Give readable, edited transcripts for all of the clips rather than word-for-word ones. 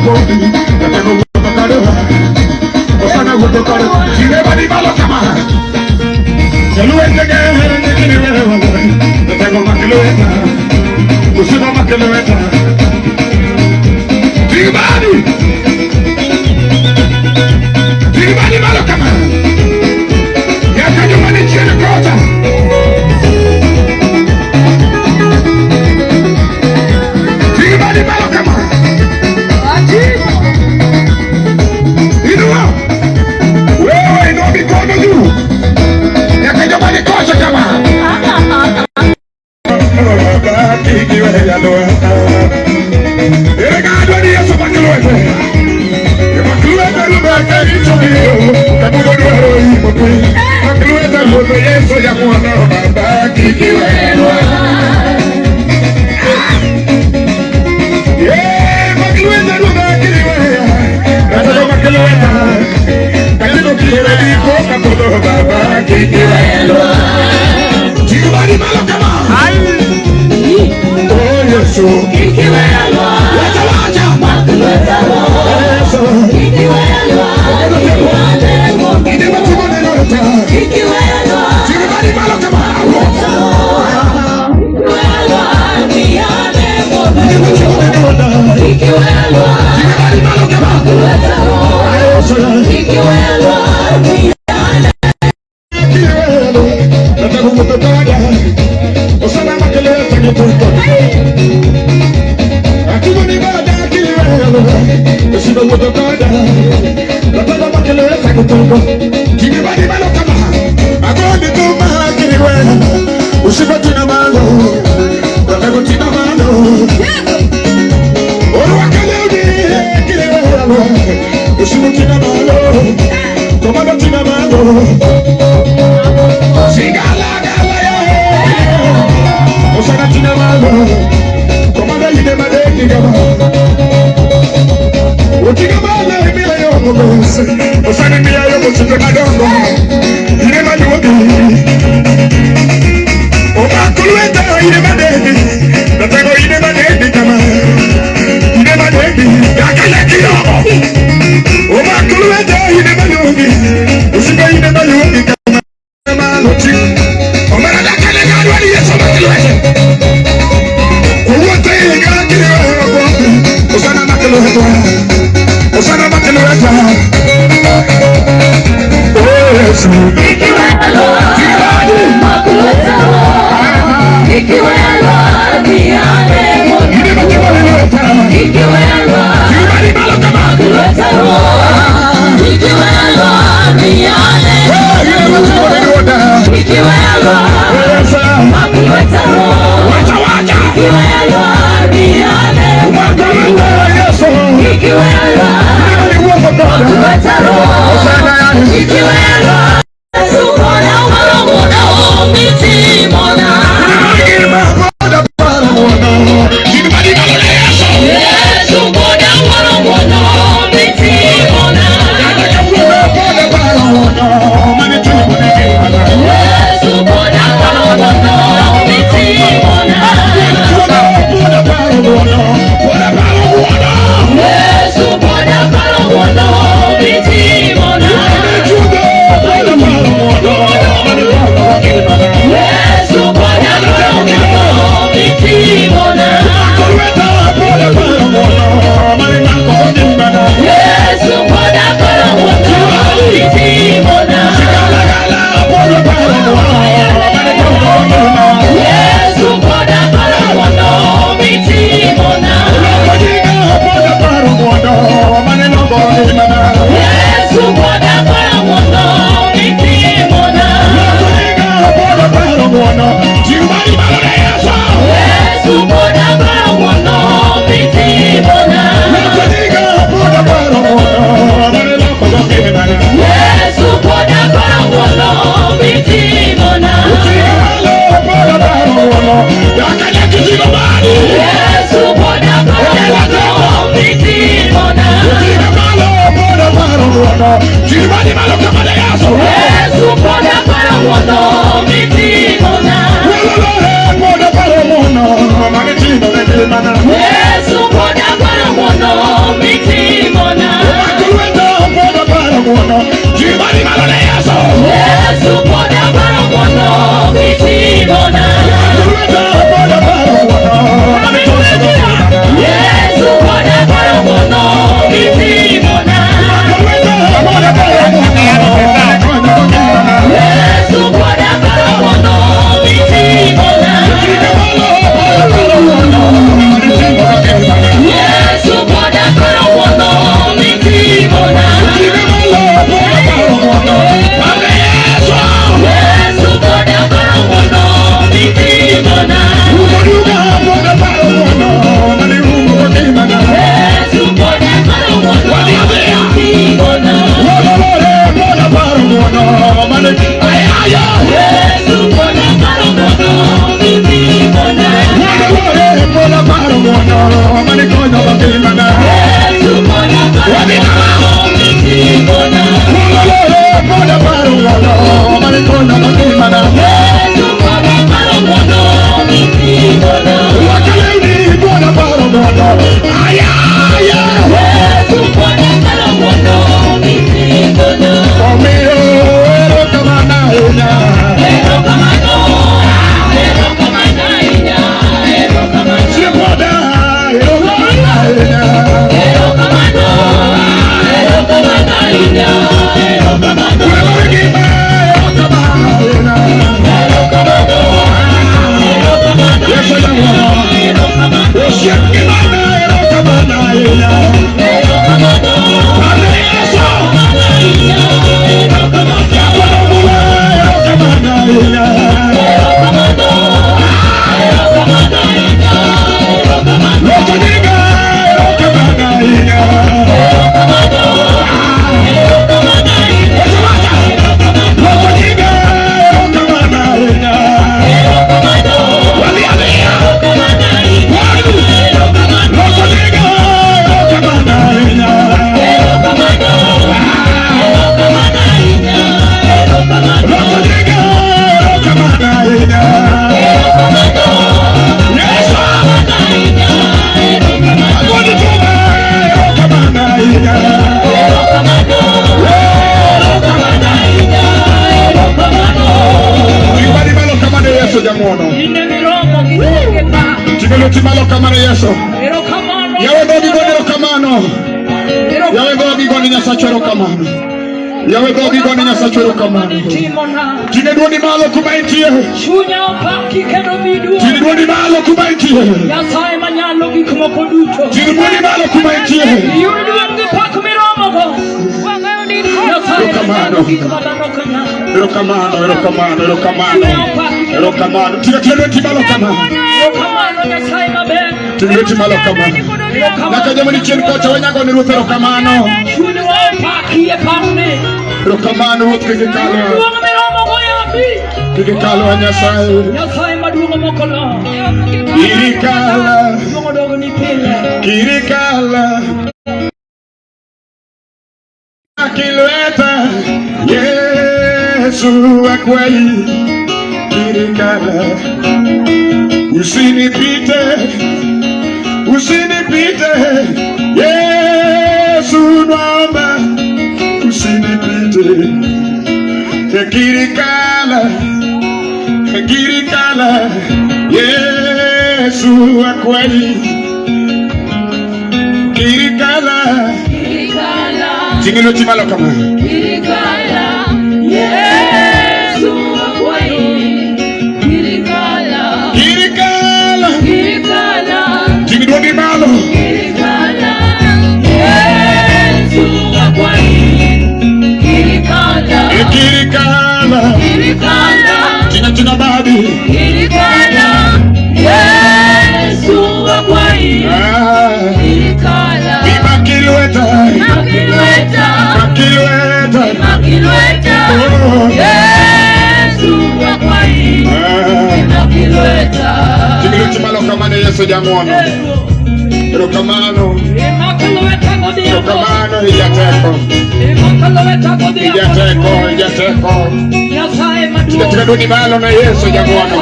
Yesu, muono. Jibani malone Yesu. Yesu poda paro muono. Bitimona. Poda paro muono. Yesu poda paro muono. Bitimona. Poda paro muono. Yesu poda paro muono. Bitimona. Yesu poda paro muono. Bitimona. Yesu poda paro muono. Bitimona. Yesu poda paro muono. Bitimona. Yesu poda paro muono. Bitimona. Yesu poda paro muono. Bitimona. Yesu poda paro muono. Bitimona. Yesu poda paro muono. Bitimona. Yawe gogi goni nyasachero kamano. Tine duoni malo kumaitie. Chunya opaki kendo midu. Tine duoni malo kumaitie. Nyasaye manyalo gik moko duto. Tine duoni malo kumaitie. Yudo duong' gi pak miromo go. Nyasaye manyalo gik madhano kanya. Erokamano. Tine duoni malo kamano. Erokamano Nyasaye maber. Tine duoni malo kamano. Naka jamani chien kocha wanyago ni ruth erokamano. Chunya opaki e pamne. Erokamano ruth kikikalo. Duong' miromo go yabi. Kikikalo wa Nyasaye. Nyasaye maduong' mokolo. Kirikala. Duong' dogo ni pile. Kirikala. Akileta Yesu wa kweli. Kirikala. Usinipite Yesu naomba usinipite. Kirikala Yesu wa kweli. Kirikala Jingilo chimalo kama Kirikala Yesu wa kweli. Kirikala Jingilo ni malo. Kirikala Yesu wa kweli. Kirikala Jina babi. Kirikala Yesu wa kweli. Kirikala Makilweta Yesu wa kweli. Jingilo chimalo kama ne Yesu jamuono. Erokamano ijateko. Tina duni malo na Yesu jamuono.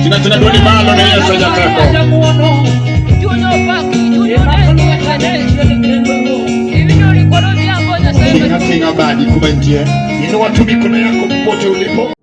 Tina duni malo na Yesu jateko. kumentie. Inua tu mikono yako popote ulipo.